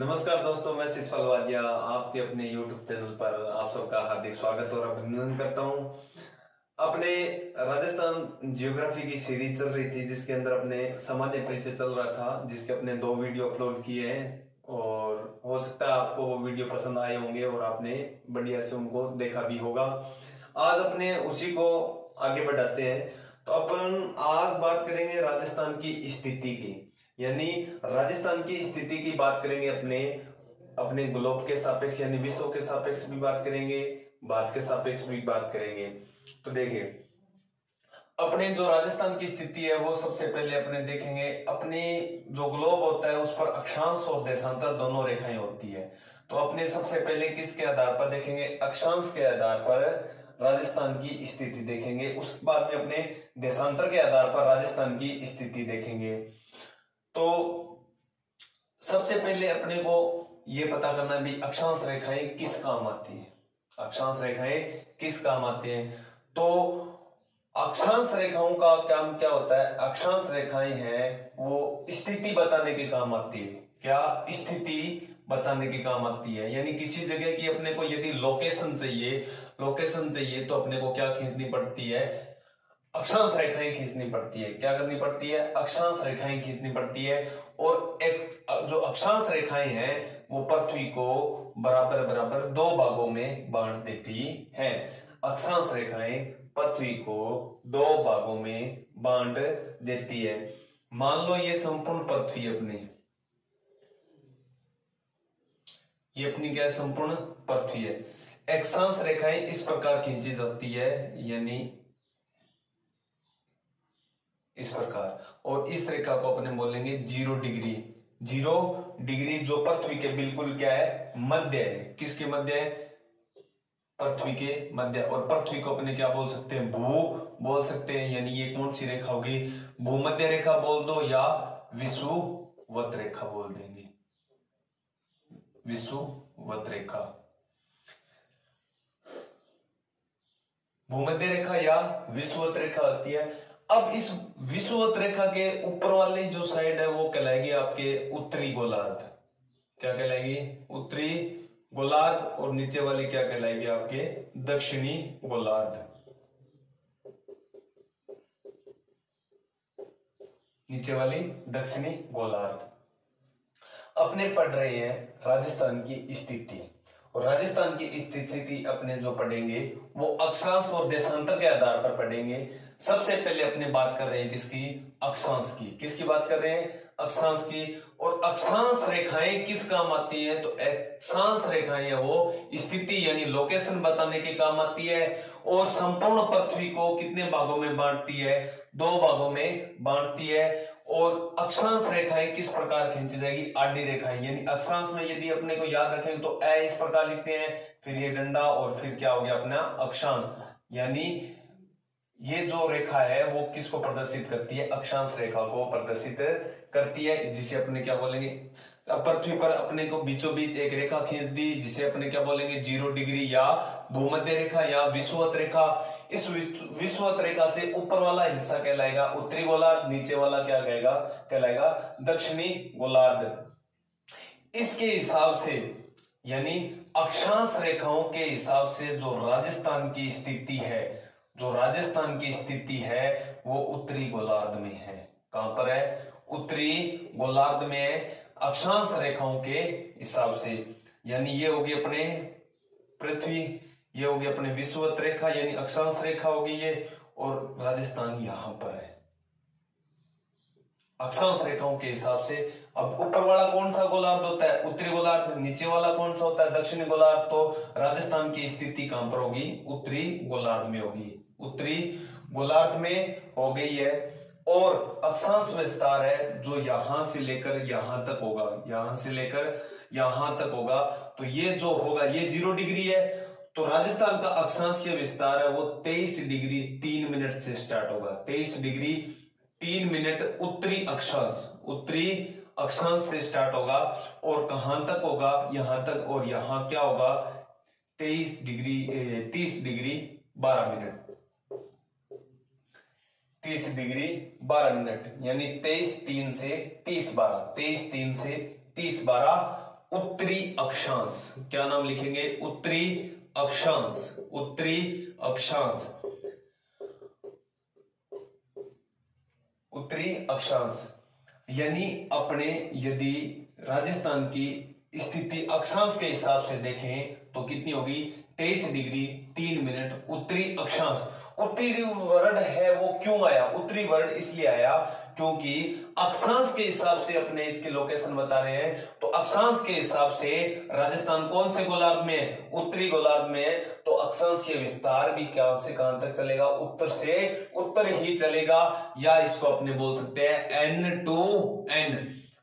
नमस्कार दोस्तों, मैं शिशपाल वाजिया आपके अपने YouTube चैनल पर आप सबका हार्दिक स्वागत और अभिनंदन करता हूं। अपने राजस्थान जियोग्राफी की सीरीज चल रही थी जिसके अंदर अपने सामान्य परिचय चल रहा था, जिसके अपने 2 वीडियो अपलोड किए हैं और हो सकता है आपको वो वीडियो पसंद आए होंगे और आपने बढ़िया से उनको देखा भी होगा। आज अपने उसी को आगे बढ़ाते हैं। तो अपन आज बात करेंगे राजस्थान की स्थिति की, यानी राजस्थान की स्थिति की बात करेंगे। अपने अपने ग्लोब के सापेक्ष यानी विश्व के सापेक्ष भी बात करेंगे, भारत के सापेक्ष भी बात करेंगे। तो देखिए, अपने जो राजस्थान की स्थिति है वो सबसे पहले अपने देखेंगे। अपने जो ग्लोब होता है उस पर अक्षांश और देशांतर दोनों रेखाएं होती है। तो अपने सबसे पहले किसके आधार पर देखेंगे? अक्षांश के आधार पर राजस्थान की स्थिति देखेंगे। उसके बाद में अपने देशांतर के आधार पर राजस्थान की स्थिति देखेंगे। तो सबसे पहले अपने को ये पता करना भी अक्षांश रेखाएं किस काम आती है। अक्षांश रेखाएं किस काम आती हैं? तो अक्षांश रेखाओं का काम क्या होता है? अक्षांश रेखाएं हैं वो स्थिति बताने के काम आती है। क्या? स्थिति बताने के काम आती है। यानी किसी जगह की अपने को यदि लोकेशन चाहिए तो अपने को क्या खींचनी पड़ती है? अक्षांश रेखाएं खींचनी पड़ती है। क्या करनी पड़ती है? अक्षांश रेखाएं खींचनी पड़ती है। और एक जो अक्षांश रेखाएं हैं वो पृथ्वी को बराबर बराबर 2 भागों में बांट देती है। अक्षांश रेखाएं पृथ्वी को 2 भागों में बांट देती है। मान लो ये संपूर्ण पृथ्वी ये अपनी क्या है? संपूर्ण पृथ्वी है। अक्षांश रेखाएं इस प्रकार खींची जाती है, यानी इस प्रकार। और इस रेखा को अपने बोलेंगे 0 डिग्री। 0 डिग्री जो पृथ्वी के बिल्कुल क्या है? मध्य है। किसके मध्य है? पृथ्वी के मध्य। और पृथ्वी को अपने क्या बोल सकते हैं? भू बोल सकते हैं। यानी ये कौन सी रेखा होगी? भूमध्य रेखा बोल दो या विषुवत रेखा बोल देंगे। विषुवत रेखा, भूमध्य रेखा या विषुवत रेखा होती है। अब इस विषुवत रेखा के ऊपर वाली जो साइड है वो कहलाएगी आपके उत्तरी गोलार्ध। क्या कहलाएगी? उत्तरी गोलार्ध। और नीचे वाली क्या कहलाएगी? आपके दक्षिणी गोलार्ध। नीचे वाली दक्षिणी गोलार्ध। अपने पढ़ रहे हैं राजस्थान की स्थिति, और राजस्थान की स्थिति अपने जो पढ़ेंगे वो अक्षांश और देशांतर के आधार पर पढ़ेंगे। सबसे पहले अपने बात कर रहे हैं किसकी? अक्षांश की। किसकी बात कर रहे हैं? अक्षांश की। और अक्षांश रेखाएं किस काम आती है? तो अक्षांश रेखाएं है वो स्थिति यानी लोकेशन बताने के काम आती है। और संपूर्ण पृथ्वी को कितने भागों में बांटती है? 2 भागों में बांटती है। और अक्षांश रेखाएं किस प्रकार खींची जाएगी? आडी रेखाएं। यानी अक्षांश में यदि अपने को याद रखेंगे तो ए इस प्रकार लिखते हैं, फिर ये डंडा, और फिर क्या हो गया अपना अक्षांश। यानी ये जो रेखा है वो किसको प्रदर्शित करती है? अक्षांश रेखा को प्रदर्शित करती है, जिसे अपने क्या बोलेंगे? पृथ्वी पर अपने को बीचों बीच एक रेखा खींच दी, जिसे अपने क्या बोलेंगे? 0 डिग्री या भूमध्य रेखा या विषुवत रेखा। इस विषुवत रेखा से ऊपर वाला हिस्सा कहलाएगा उत्तरी गोलार्ध, नीचे वाला क्या कहलाएगा दक्षिणी गोलार्ध। इसके हिसाब से यानी अक्षांश रेखाओं के हिसाब से जो राजस्थान की स्थिति है वो उत्तरी गोलार्ध में है। कहां पर है? उत्तरी गोलार्ध में है अक्षांश रेखाओं के हिसाब से। यानी ये होगी अपने पृथ्वी, ये होगी अपने विषुवत रेखा यानी अक्षांश रेखा होगी ये, और राजस्थान यहां पर है अक्षांश रेखाओं के हिसाब से। अब ऊपर वाला कौन सा गोलार्ध होता है? उत्तरी गोलार्ध। नीचे वाला कौन सा होता है? दक्षिणी गोलार्ध। तो राजस्थान की स्थिति कहां पर होगी? उत्तरी गोलार्ध में होगी। उत्तरी गोलार्ध में हो गई है। और अक्षांश विस्तार है जो यहां से लेकर यहां तक होगा, यहां से लेकर यहां तक होगा। तो ये जो होगा ये 0 डिग्री है। तो राजस्थान का अक्षांशीय विस्तार है वो 23 डिग्री 3 मिनट से स्टार्ट होगा। 23 डिग्री 3 मिनट उत्तरी अक्षांश से स्टार्ट होगा। और कहां तक होगा? यहां तक। और यहां क्या होगा? 30 डिग्री 12 मिनट। 30 डिग्री 12 मिनट यानी 23 3 से 30 12, 23 3 से 30 12 उत्तरी अक्षांश। क्या नाम लिखेंगे? उत्तरी अक्षांश। उत्तरी अक्षांश, उत्तरी अक्षांश। यानी अपने यदि राजस्थान की स्थिति अक्षांश के हिसाब से देखें तो कितनी होगी? 23 डिग्री 3 मिनट उत्तरी अक्षांश। उत्तरी वर्ड है वो क्यों आया? उत्तरी वर्ड इसलिए आया क्योंकि अक्षांश के हिसाब से अपने इसके लोकेशन बता रहे हैं। तो अक्षांश के हिसाब से राजस्थान कौन से गोलार्ध में है? उत्तरी गोलार्ध में है। तो अक्षांशीय विस्तार भी क्या से कहां तक चलेगा? उत्तर से उत्तर ही चलेगा, या इसको अपने बोल सकते हैं N to N।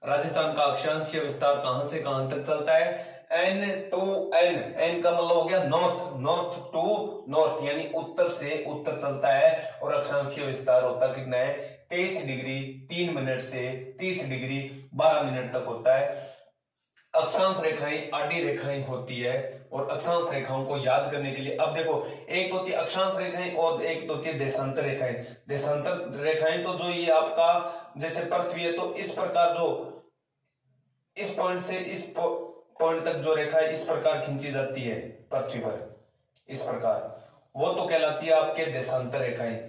राजस्थान का अक्षांशीय विस्तार कहां से कहां तक चलता है? N to N। N का मतलब हो गया नॉर्थ, नॉर्थ टू नॉर्थ, यानी उत्तर से उत्तर चलता है। और अक्षांशीय विस्तार होता कितना है? 23 डिग्री 3 मिनट से 30 डिग्री 12 मिनट तक होता है। अक्षांश रेखाएं आडी रेखाएं होती है, और अक्षांश रेखाओं को याद करने के लिए अब देखो, एक तो होती है अक्षांश रेखाएं और एक तो होती है देशांतर रेखाएं। देशांतर रेखाएं तो जो ये आपका जैसे पृथ्वी है तो इस प्रकार जो इस पॉइंट से इस पॉइंट तक जो रेखा है इस प्रकार खींची जाती है पृथ्वी पर, इस प्रकार, वो तो कहलाती है आपके देशांतर रेखाएं।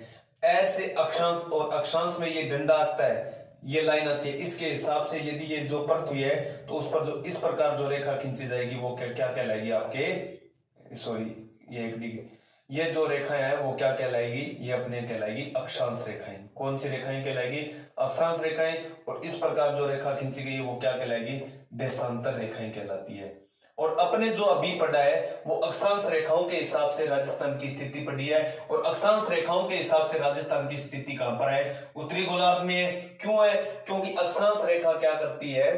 ऐसे अक्षांश और अक्षांश में ये डंडा आता है, ये लाइन आती है, इसके हिसाब से यदि ये जो पृथ्वी है तो उस पर जो इस प्रकार जो रेखा खींची जाएगी वो क्या कहलाएगी आपके, सॉरी ये एक डिग्री, ये जो रेखाएं है वो क्या कहलाएगी? ये अपने कहलाएगी अक्षांश रेखाएं। कौन सी रेखाएं कहलाएगी? अक्षांश रेखाएं। और इस प्रकार जो रेखा खींची गई वो क्या कहलाएगी? देशांतर रेखाएं कहलाती है। और अपने जो अभी पढ़ा है वो अक्षांश रेखाओं के हिसाब से राजस्थान की स्थिति पढ़ी है। और अक्षांश रेखाओं के हिसाब से राजस्थान की स्थिति कहां पर है? उत्तरी गोलार्ध में है। क्यों है? क्योंकि अक्षांश रेखा क्या करती है?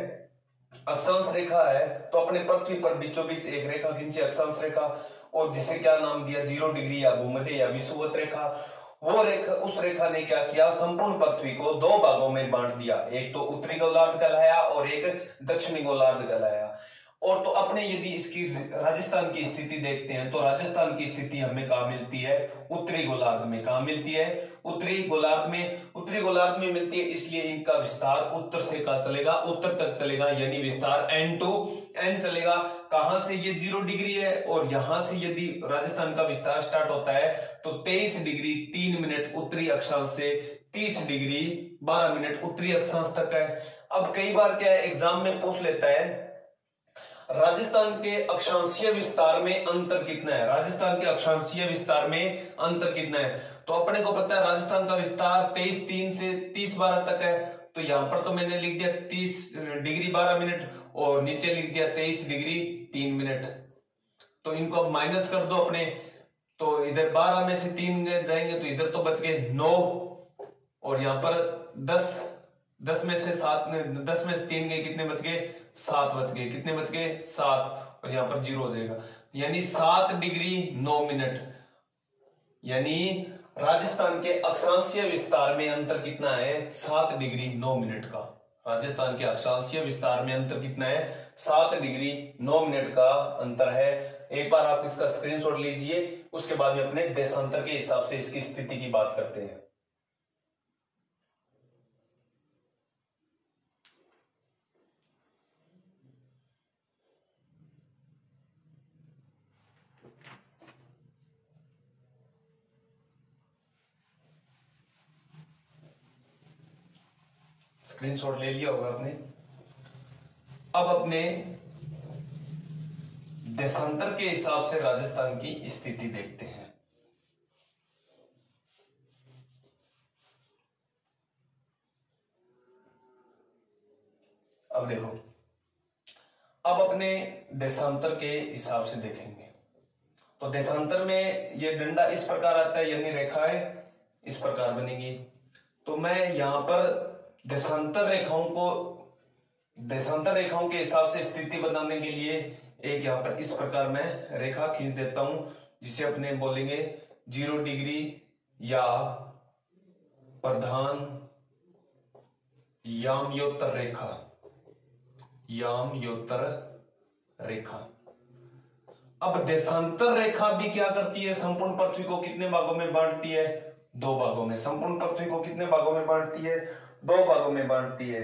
अक्षांश रेखा है तो अपने पृथ्वी पर बीचों बीच एक रेखा खींची, अक्षांश रेखा, और जिसे क्या नाम दिया? 0 डिग्री या भूमध्य या विषुवत रेखा। वो रेखा, उस रेखा ने क्या किया? संपूर्ण पृथ्वी को 2 भागों में बांट दिया, एक तो उत्तरी गोलार्ध कहलाया और एक दक्षिणी गोलार्ध कहलाया। और तो अपने यदि इसकी राजस्थान की स्थिति देखते हैं तो राजस्थान की स्थिति हमें कहां मिलती है? उत्तरी गोलार्ध में। कहां मिलती है? उत्तरी गोलार्ध में। उत्तरी गोलार्ध में मिलती है, इसलिए इनका विस्तार उत्तर से कहां चलेगा? उत्तर तक चलेगा, यानी विस्तार N to N चलेगा। कहां से? ये 0 डिग्री है, और यहां से यदि राजस्थान का विस्तार स्टार्ट होता है तो 23 डिग्री 3 मिनट उत्तरी अक्षांश से 30 डिग्री 12 मिनट उत्तरी अक्षांश तक है। अब कई बार क्या है, एग्जाम में पूछ लेता है राजस्थान के अक्षांशीय विस्तार में अंतर कितना है? राजस्थान के अक्षांशीय विस्तार में अंतर कितना है? तो अपने को पता है राजस्थान का विस्तार 23 से 30 तक है। तो यहां पर तो मैंने लिख दिया 30 डिग्री 12 मिनट, और नीचे लिख दिया 23 डिग्री 3 मिनट। तो इनको अब माइनस कर दो अपने, तो इधर 12 में से 3 जाएंगे तो इधर तो बच गए 9, और यहां पर 10 में से 3 गए, कितने बच गए? 7 बच गए। कितने बच गए? 7, और यहां पर 0 हो जाएगा, यानी 7 डिग्री 9 मिनट। यानी राजस्थान के अक्षांशीय विस्तार में अंतर कितना है? 7 डिग्री 9 मिनट का। राजस्थान के अक्षांशीय विस्तार में अंतर कितना है? 7 डिग्री 9 मिनट का अंतर है। एक बार आप इसका स्क्रीनशॉट लीजिए, उसके बाद में अपने देशांतर के हिसाब से इसकी स्थिति की बात करते हैं। स्क्रीनशॉट ले लिया होगा आपने। अब अपने देशांतर के हिसाब से राजस्थान की स्थिति देखते हैं। अब देखो, अब अपने देशांतर के हिसाब से देखेंगे तो देशांतर में ये डंडा इस प्रकार आता है, यानी रेखाएं इस प्रकार बनेगी। तो मैं यहां पर देशांतर रेखाओं के हिसाब से स्थिति बनाने के लिए एक यहां पर इस प्रकार मैं रेखा खींच देता हूं, जिसे अपने बोलेंगे 0 डिग्री या प्रधान यामयोत्तर रेखा। यामयोत्तर रेखा। अब देशांतर रेखा भी क्या करती है? संपूर्ण पृथ्वी को कितने भागों में बांटती है? 2 भागों में। संपूर्ण पृथ्वी को कितने भागों में बांटती है? 2 भागों में बांटती है।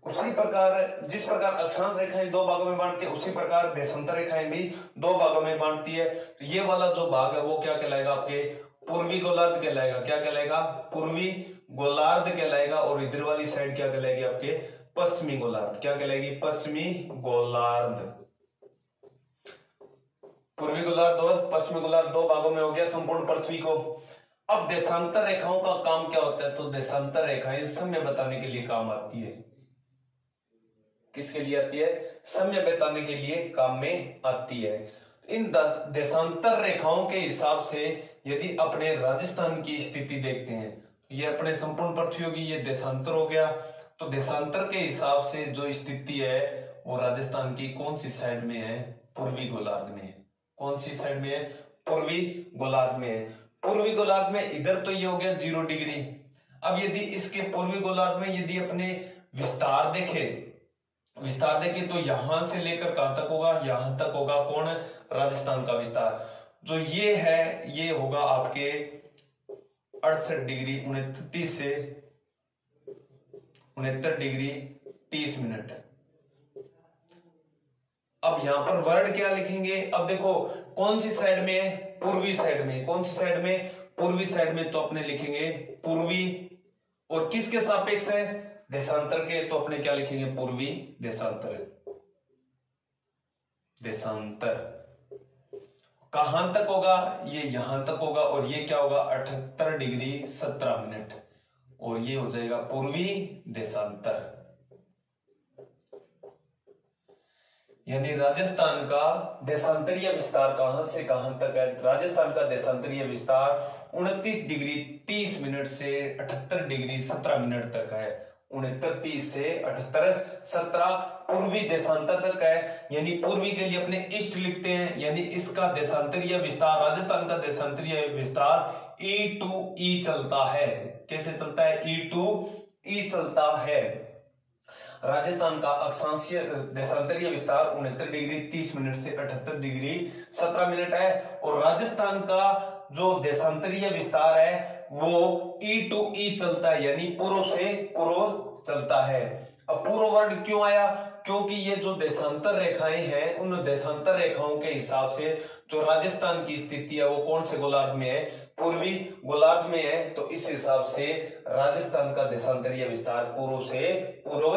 उसी प्रकार जिस प्रकार अक्षांश रेखाएं दो भागों में बांटती है, उसी प्रकार देशांतर रेखाएं भी दो भागों में बांटती है। तो ये वाला जो भाग है वो क्या कहलाएगा, आपके पूर्वी गोलार्ध कहलाएगा। क्या कहलाएगा, पूर्वी गोलार्ध कहलाएगा। और इधर वाली साइड क्या कहलाएगी, आपके पश्चिमी गोलार्ध। क्या कहलाएगी, पश्चिमी गोलार्ध। पूर्वी गोलार्ध और पश्चिमी गोलार्ध दो भागों में हो गया संपूर्ण पृथ्वी को। अब देशांतर रेखाओं का काम क्या होता है, तो देशांतर रेखाएं समय बताने के लिए काम आती है। किसके लिए आती है, समय बताने के लिए काम में आती है। इन देशांतर रेखाओं के हिसाब से यदि अपने राजस्थान की स्थिति देखते हैं, ये अपने संपूर्ण पृथ्वी की ये देशांतर हो गया। तो देशांतर के हिसाब से जो स्थिति है वो राजस्थान की कौन सी साइड में है, पूर्वी गोलार्ध में है। कौन सी साइड में है, पूर्वी गोलार्ध में है। पूर्वी गोलार्ध में इधर तो ये हो गया 0 डिग्री। अब यदि इसके पूर्वी गोलार्ध में यदि अपने विस्तार देखे तो यहां से लेकर कहां तक होगा, यहां तक होगा कौन, राजस्थान का विस्तार। जो ये है ये होगा आपके 68 डिग्री 29 से 69 डिग्री 30 मिनट। अब यहां पर वर्ड क्या लिखेंगे, अब देखो कौन सी साइड में है, पूर्वी साइड में। कौन सी साइड में, पूर्वी साइड में। तो अपने लिखेंगे पूर्वी, और किसके सापेक्ष है, देशांतर के। तो अपने क्या लिखेंगे, पूर्वी देशांतर। देशांतर कहां तक होगा, ये यहां तक होगा। और ये क्या होगा, 78 डिग्री 17 मिनट। और ये हो जाएगा पूर्वी देशांतर। यानी राजस्थान का देशांतरीय विस्तार कहां से कहां तक है, राजस्थान का देशांतरीय विस्तार 29 डिग्री 30 मिनट से 78 डिग्री 17 मिनट तक है। 69 30 से 78 17 पूर्वी देशांतर तक है। यानी पूर्वी के लिए अपने ईस्ट लिखते हैं। यानी इसका देशांतरीय विस्तार, राजस्थान का देशांतरीय विस्तार E to E चलता है। कैसे चलता है, E to E चलता है। राजस्थान का अक्षांशीय देशांतरीय विस्तार 69 डिग्री 30 मिनट से 78 डिग्री 17 मिनट है। और राजस्थान का जो देशांतरीय विस्तार है वो E to E चलता है, यानी पूर्व से पूर्व चलता है। अब पूर्व वर्ड क्यों आया, क्योंकि ये जो देशांतर रेखाएं हैं उन देशांतर रेखाओं के हिसाब से जो राजस्थान की स्थिति है वो कौन से गोलार्ध में है, पूर्वी गोलार्ध में है। तो इस हिसाब से राजस्थान का देशांतरीय विस्तार पूर्व से पूर्व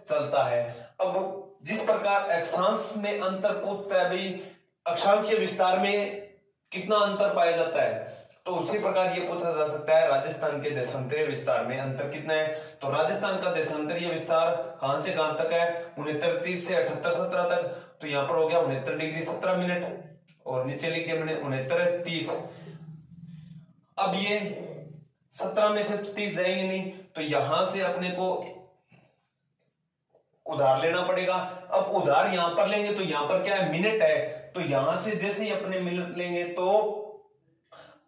चलता है। अब जिस प्रकार अक्षांश में अंतर पूछता है, भाई अक्षांशीय विस्तार में कितना अंतर पाया जाता है, तो उसी प्रकार ये पूछा जा सकता है राजस्थान के देशांतरीय विस्तार में अंतर कितना है। तो राजस्थान का देशांतरीय विस्तार कहां से कहां तक है, 69 30 से 78 17 तक। तो यहां पर हो गया 69 डिग्री 17 मिनट। और नीचे लिख दिया मैंने 69 30। अब ये 17 में से 30 जाएंगे नहीं, तो यहां से अपने को उधार लेना पड़ेगा। अब उधार यहां पर लेंगे तो यहां पर क्या है, मिनट है। तो यहां से जैसे ही अपने मिनट लेंगे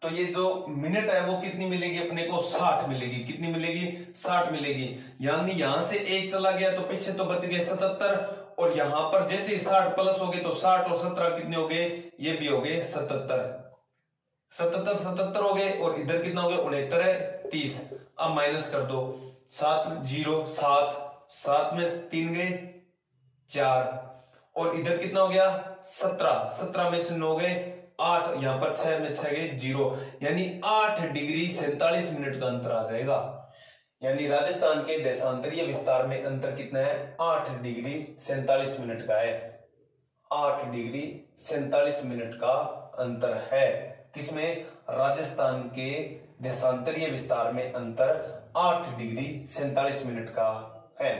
तो ये जो मिनट है वो कितनी मिलेगी अपने को, 60 मिलेगी। कितनी मिलेगी, 60 मिलेगी। यानी यहां से एक चला गया तो पीछे तो बच गए 77। और यहां पर जैसे 60 प्लस हो गए तो 60 और 17 कितने हो गए, ये भी हो गए 77। 77 हो गए। और इधर कितना हो गया, 69 है 30। अब माइनस कर दो, 7 0 7 7 में 3 गए 4। और इधर कितना हो गया 17, 17 में से 9 गए 8। यहां पर 6 में 6 गए 0। यानी 8 डिग्री 47 मिनट का अंतर आ जाएगा। यानी राजस्थान के देशांतरीय विस्तार में अंतर कितना है, 8 डिग्री 47 मिनट का है। 8 डिग्री 47 मिनट का अंतर है। किसमें, राजस्थान के देशांतरीय विस्तार में अंतर 8 डिग्री 47 मिनट का है।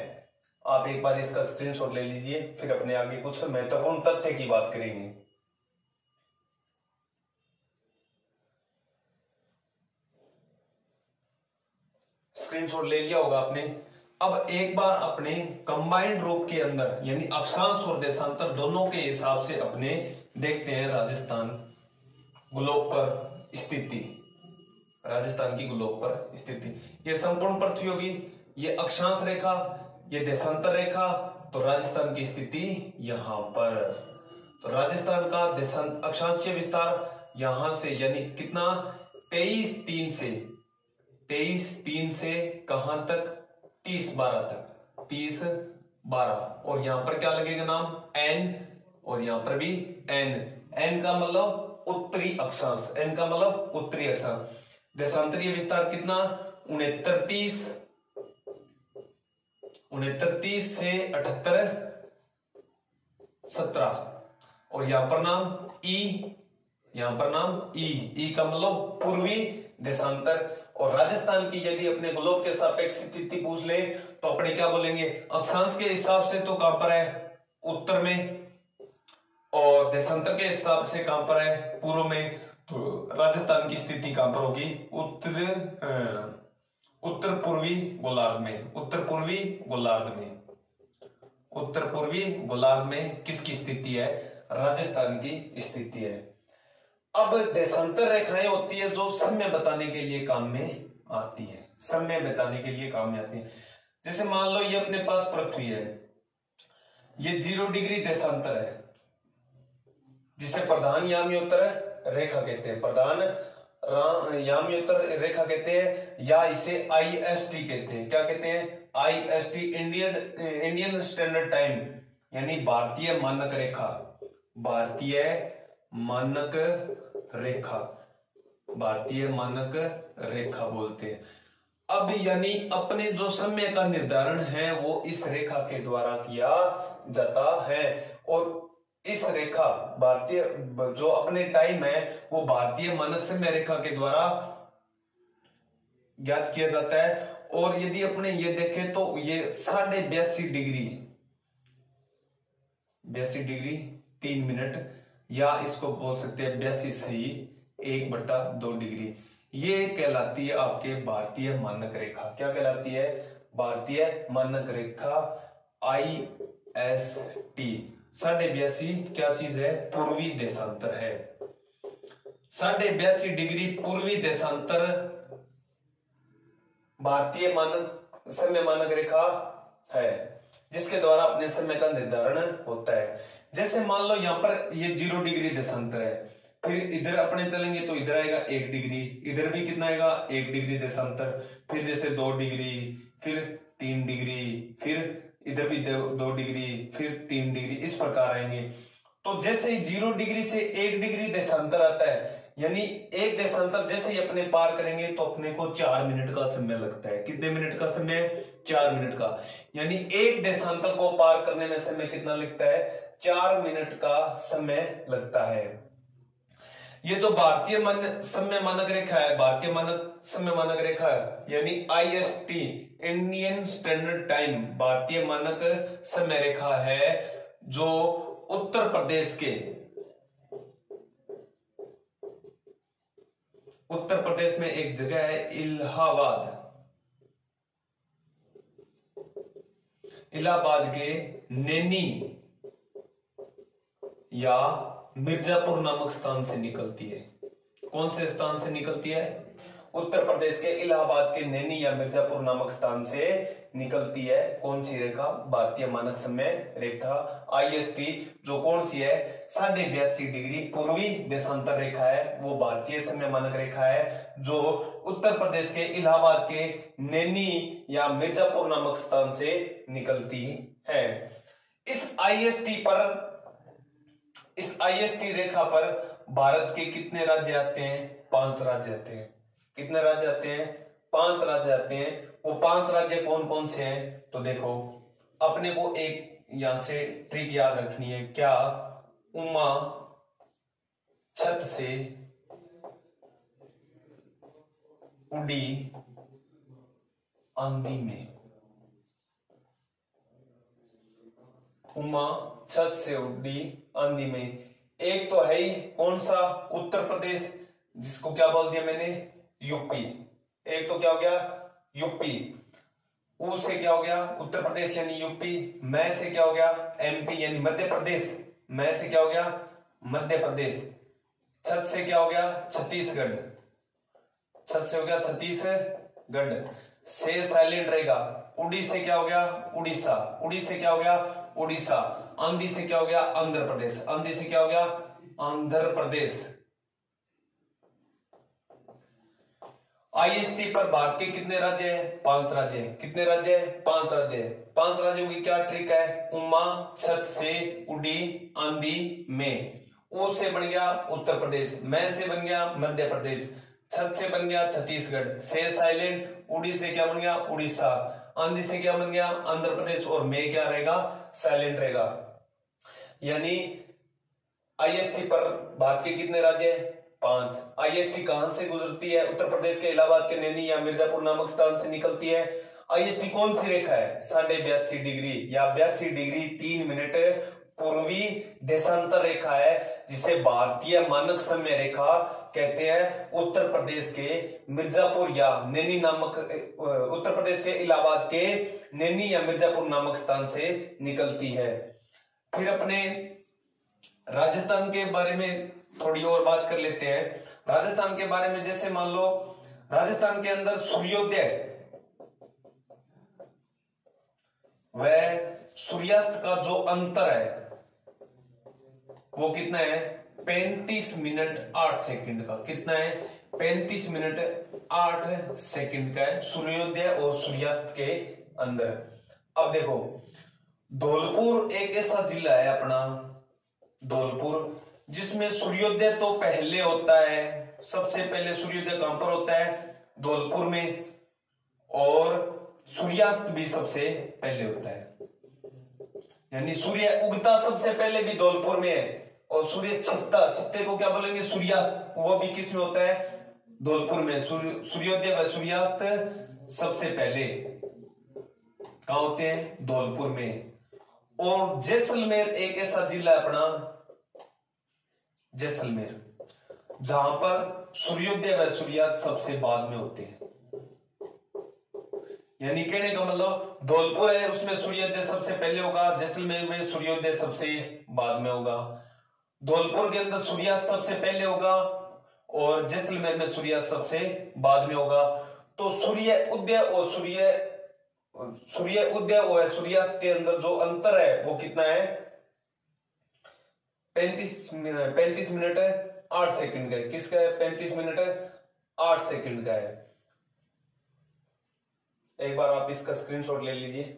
आप एक बार इसका स्क्रीनशॉट ले लीजिए, फिर अपने आगे कुछ महत्वपूर्ण तथ्य की बात करेंगे। स्क्रीनशॉट ले लिया होगा आपने। अब एक बार अपने कंबाइंड रूप के अंदर यानी अक्षांश और देशांतर दोनों के हिसाब से अपने देखते हैं राजस्थान ग्लोब पर स्थिति। राजस्थान की ग्लोब पर स्थिति, ये संपूर्ण पृथ्वी होगी, ये अक्षांश रेखा, ये देशांतर रेखा। तो राजस्थान की स्थिति यहां पर। तो राजस्थान का अक्षांशीय विस्तार यहां से यानी कितना, 23 3 से कहां तक, 30 12 तक, 30 12। और यहां पर क्या लगेगा नाम, एन, और यहां पर भी एन। एन का मतलब उत्तरी अक्षांश, एन का मतलब उत्तरी अक्षांश। देशांतरीय विस्तार कितना, 69 30 से 78 17। और यहां पर नाम ई, यहां पर नाम ई, ई का मतलब पूर्वी देशांतर। और राजस्थान की यदि अपने ग्लोब के सापेक्ष स्थिति पूछ ले तो अपने क्या बोलेंगे, अक्षांश के हिसाब से तो कहां पर है, उत्तर में, और देशांतर के हिसाब से कहां पर है, पूर्व में। तो राजस्थान की स्थिति कहां पर होगी, उत्तर पूर्वी गोलार्ध में, उत्तर पूर्वी गोलार्ध में, उत्तर पूर्वी गोलार्ध में किसकी स्थिति है, राजस्थान की स्थिति है। अब देशांतर रेखाएं होती है जो समय बताने के लिए काम में आती है, समय बताने के लिए काम में आती है। जैसे मान लो ये अपने पास पृथ्वी है, ये 0 डिग्री देशांतर है, जिसे प्रधान याम्योत्तर रेखा कहते हैं, प्रधान याम्योत्तर रेखा कहते हैं, या इसे IST कहते हैं। क्या कहते हैं, IST, इंडियन स्टैंडर्ड टाइम, यानी भारतीय मानक रेखा, भारतीय मानक रेखा, भारतीय मानक रेखा बोलते हैं। अब यानी अपने जो समय का निर्धारण है वो इस रेखा के द्वारा किया जाता है, और इस रेखा भारतीय जो अपने टाइम है वो भारतीय मानक समय रेखा के द्वारा ज्ञात किया जाता है। और यदि अपने ये देखें तो ये 82.5 डिग्री, 82 डिग्री 3 मिनट, या इसको बोल सकते हैं 82 सही 1/2 डिग्री, ये कहलाती है आपके भारतीय मानक रेखा। क्या कहलाती है, भारतीय मानक रेखा, IST। 82.5 क्या चीज है, पूर्वी देशांतर है। 82.5 डिग्री पूर्वी देशांतर भारतीय मानक समय मानक रेखा है, जिसके द्वारा अपने समय का निर्धारण होता है। जैसे मान लो यहाँ पर ये 0 डिग्री देशांतर है, फिर इधर अपने चलेंगे तो इधर आएगा 1 डिग्री, इधर भी कितना आएगा 1 डिग्री देशांतर, फिर जैसे 2 डिग्री, फिर 3 डिग्री, फिर इधर भी 2 डिग्री, फिर 3 डिग्री, इस प्रकार आएंगे। तो जैसे ही 0 डिग्री से 1 डिग्री देशांतर आता है, यानी एक देशांतर जैसे ही अपने पार करेंगे तो अपने को 4 मिनट का समय लगता है। कितने मिनट का समय, 4 मिनट का। यानी एक देशांतर को पार करने में समय कितना लगता है, 4 मिनट का समय लगता है। ये जो भारतीय समय मानक रेखा है, भारतीय मानक समय मानक रेखा है, यानी IST, इंडियन स्टैंडर्ड टाइम, भारतीय मानक समय रेखा है, जो उत्तर प्रदेश के, उत्तर प्रदेश में एक जगह है इलाहाबाद, इलाहाबाद के नैनी या मिर्जापुर नामक स्थान से निकलती है। कौन से स्थान से निकलती है, उत्तर प्रदेश के इलाहाबाद के नैनी या मिर्जापुर नामक स्थान से निकलती है। कौन सी रेखा, भारतीय मानक समय रेखा IST, जो कौन सी है, 82.5 डिग्री पूर्वी देशांतर रेखा है, वो भारतीय समय मानक रेखा है, जो उत्तर प्रदेश के इलाहाबाद के नैनी या मिर्जापुर नामक स्थान से निकलती है। इस IST रेखा पर भारत के कितने राज्य आते हैं, 5 राज्य आते हैं। कितने राज्य आते हैं, 5 राज्य आते हैं। वो 5 राज्य कौन कौन से हैं, तो देखो अपने को एक यहां से ट्रिक याद रखनी है। क्या, उमा छत से उड़ी आंधी में, उमा छत से उड़ी आंधी में। एक तो है ही कौन सा, उत्तर प्रदेश, जिसको क्या बोल दिया मैंने, यूपी। एक तो क्या हो गया, यूपी। ऊ से क्या हो गया, उत्तर प्रदेश यानी यूपी। मैं से क्या हो गया, MP यानी मध्य प्रदेश। मैं से क्या हो गया, मध्य प्रदेश। छत से क्या हो गया, छत्तीसगढ़। छत से हो गया छत्तीसगढ़। से साइलेंट रहेगा। उड़ी से क्या हो गया, उड़ीसा। उड़ी से क्या हो गया, उड़ीसा। आंधी से क्या हो गया, आंध्र प्रदेश। आंधी से क्या हो गया, आंध्र प्रदेश। आईएसटी पर भारत के कितने राज्य हैं? 5 राज्य हैं। कितने राज्य हैं? 5 राज्य हैं। 5 राज्यों की क्या ट्रिक है? उमा, छत से उड़ी आंधी में। ऊ से बन गया उत्तर प्रदेश, मैं से बन गया मध्य प्रदेश, छत से बन गया छत्तीसगढ़, से साइलेंट, उड़ी से क्या बन गया? उड़ीसा, आंधी से क्या बन गया? आंध्र प्रदेश, और में क्या रहेगा? साइलेंट रहेगा। यानी आईएसटी पर भारत के कितने राज्य हैं? 5। आईएसटी कहां से गुजरती है? उत्तर प्रदेश के इलाहाबाद के नैनी या मिर्जापुर नामक स्थान से निकलती है। आईएसटी कौन सी रेखा है? 82.5 डिग्री या 82 डिग्री 3 मिनट पूर्वी देशांतर रेखा है, जिसे भारतीय मानक समय रेखा कहते हैं। उत्तर प्रदेश के मिर्जापुर या नैनी नामक, उत्तर प्रदेश के इलाहाबाद के नैनी या मिर्जापुर नामक स्थान से निकलती है। फिर अपने राजस्थान के बारे में थोड़ी और बात कर लेते हैं। राजस्थान के बारे में जैसे मान लो राजस्थान के अंदर सूर्योदय व सूर्यास्त का जो अंतर है वो कितना है? 35 मिनट 8 सेकंड का। कितना है? 35 मिनट 8 सेकंड का है सूर्योदय और सूर्यास्त के अंदर। अब देखो, धौलपुर एक ऐसा जिला है अपना, धौलपुर, जिसमें सूर्योदय तो पहले होता है। सबसे पहले सूर्योदय कहां पर होता है? धौलपुर में, और सूर्यास्त भी सबसे पहले होता है। यानी सूर्य उगता सबसे पहले भी धौलपुर में है, और सूर्य छिपता, छिपते को क्या बोलेंगे? सूर्यास्त, वो भी किस में होता है? धौलपुर में। सूर्योदय व सूर्यास्त सबसे पहले कहां होते हैं? धौलपुर में। और जैसलमेर एक ऐसा जिला है अपना, जैसलमेर, जहां पर सूर्योदय व सूर्यास्त सबसे बाद में होते हैं। यानी कहने का मतलब, धौलपुर है उसमें सूर्योदय सबसे पहले होगा, जैसलमेर में सूर्योदय सबसे बाद में होगा। धौलपुर के अंदर सूर्यास्त सबसे पहले होगा, और जैसलमेर में सूर्यास्त सबसे बाद में होगा। तो सूर्य उदय और सूर्यास्त के अंदर जो अंतर है वो कितना है? 35 मिनट 8 सेकंड का है। किसका है? 35 मिनट 8 सेकंड का है। एक बार आप इसका स्क्रीनशॉट ले लीजिए।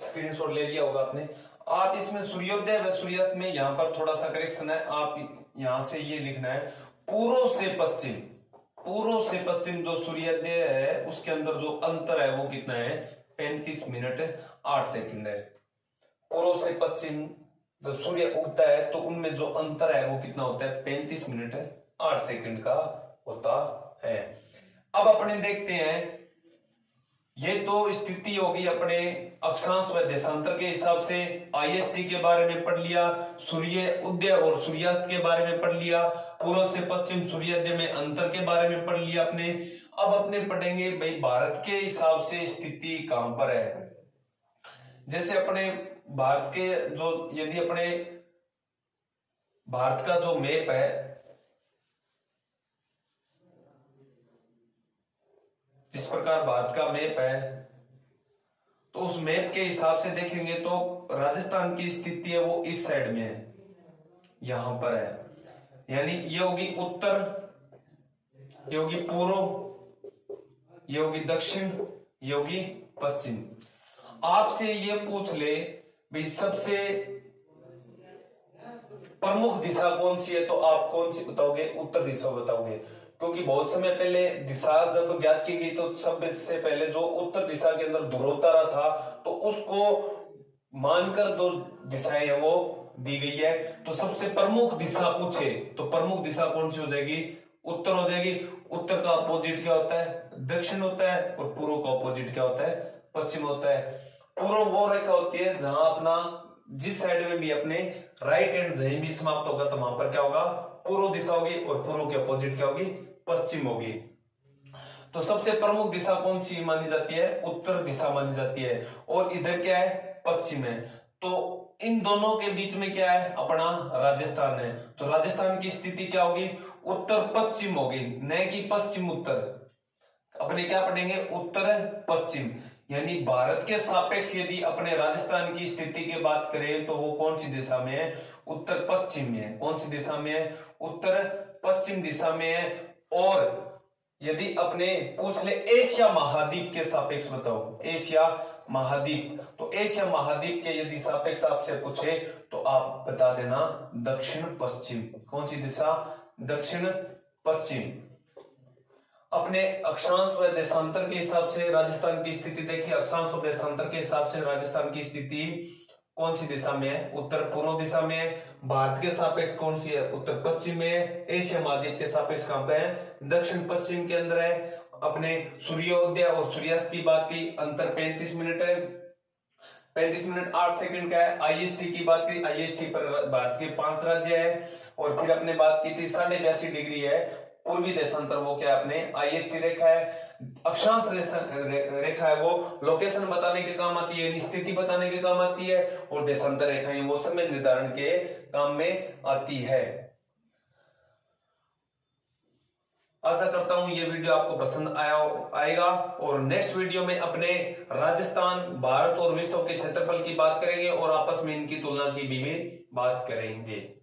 स्क्रीनशॉट ले लिया होगा आपने। आप इसमें सूर्योदय व सूर्यास्त में यहां पर थोड़ा सा करेक्शन है। आप यहां से ये लिखना है, पूर्व से पश्चिम, पूर्व से पश्चिम जो सूर्योदय है उसके अंदर जो अंतर है वो कितना है? 35 मिनट 8 सेकंड है। पूर्व से पश्चिम जब सूर्य उगता है तो उनमें जो अंतर है वो कितना होता है? 35 मिनट 8 सेकंड का होता है। अब अपने देखते हैं, ये तो स्थिति होगी अपने अक्षांश व देशांतर के हिसाब से। आईएसटी के बारे में पढ़ लिया, सूर्य उदय और सूर्यास्त के बारे में पढ़ लिया, पूर्व से पश्चिम सूर्योदय में अंतर के बारे में पढ़ लिया अपने। अब अपने पढ़ेंगे भाई भारत के हिसाब से स्थिति कहां पर है। जैसे अपने भारत के जो, यदि अपने भारत का जो मैप है, जिस प्रकार भारत का मैप है, तो उस मैप के हिसाब से देखेंगे तो राजस्थान की स्थिति है वो इस साइड में है, यहां पर है। यानी ये होगी उत्तर, ये होगी पूर्व, ये होगी दक्षिण, ये होगी पश्चिम। आपसे ये पूछ ले भाई सबसे प्रमुख दिशा कौन सी है, तो आप कौन सी बताओगे? उत्तर दिशा बताओगे, क्योंकि बहुत समय पहले दिशा जब ज्ञात की गई तो सबसे पहले जो उत्तर दिशा के अंदर ध्रुवतारा था तो उसको मानकर दो दिशाएं है वो दी गई है। तो सबसे प्रमुख दिशा पूछे तो प्रमुख दिशा कौन सी हो जाएगी? उत्तर हो जाएगी। उत्तर का अपोजिट क्या होता है? दक्षिण होता है, और पूर्व का अपोजिट क्या होता है? पश्चिम होता है। पूर्व वो रेखा होती है जहां अपना जिस साइड में भी अपने राइट हैंड जहीं भी समाप्त होगा तो वहां पर क्या होगा? पूर्व दिशा होगी, और पूर्व के अपोजिट क्या होगी? पश्चिम होगी। तो सबसे प्रमुख दिशा कौन सी मानी जाती है? उत्तर दिशा मानी जाती है। और इधर क्या है? पश्चिम है। तो इन दोनों के बीच में क्या है? अपना राजस्थान है। तो राजस्थान की स्थिति क्या होगी? उत्तर पश्चिम होगी, न कि पश्चिम उत्तर। अपने क्या पढ़ेंगे? उत्तर पश्चिम। यानी भारत के सापेक्ष यदि अपने राजस्थान की स्थिति की बात करें तो वो कौन सी दिशा में है? उत्तर पश्चिम में है। कौन सी दिशा में है? उत्तर पश्चिम दिशा में है। और यदि अपने पूछ ले एशिया महाद्वीप के सापेक्ष बताओ, एशिया महाद्वीप, तो एशिया महाद्वीप के यदि सापेक्ष आपसे पूछे तो आप बता देना दक्षिण पश्चिम। कौन सी दिशा? दक्षिण पश्चिम। अपने अक्षांश व देशांतर के हिसाब से राजस्थान की स्थिति देखिए। अक्षांश और देशांतर के हिसाब से राजस्थान की स्थिति कौन सी दिशा में है? उत्तर पूर्व दिशा में है। भारत के सापेक्ष कौन सी है? उत्तर पश्चिम में है। एशिया महाद्वीप के सापेक्ष कहां पे है? दक्षिण पश्चिम के अंदर है। अपने सूर्योदय और सूर्यास्त की बात की, अंतर 35 मिनट है, 35 मिनट 8 सेकंड का है। आईएसटी की बात की, आईएसटी पर भारत के 5 राज्य है। और फिर अपने बात की थी 82.5 डिग्री है पूर्वी देशांतर, वो क्या अपने आईएसटी रेखा है। अक्षांश रेखा है वो लोकेशन बताने के काम आती है, स्थिति बताने के काम आती है। और देशांतर रेखाएं वो समय निर्धारण के काम में आती है। आशा करता हूं ये वीडियो आपको पसंद आएगा। और नेक्स्ट वीडियो में अपने राजस्थान, भारत और विश्व के क्षेत्रफल की बात करेंगे और आपस में इनकी तुलना की भी बात करेंगे।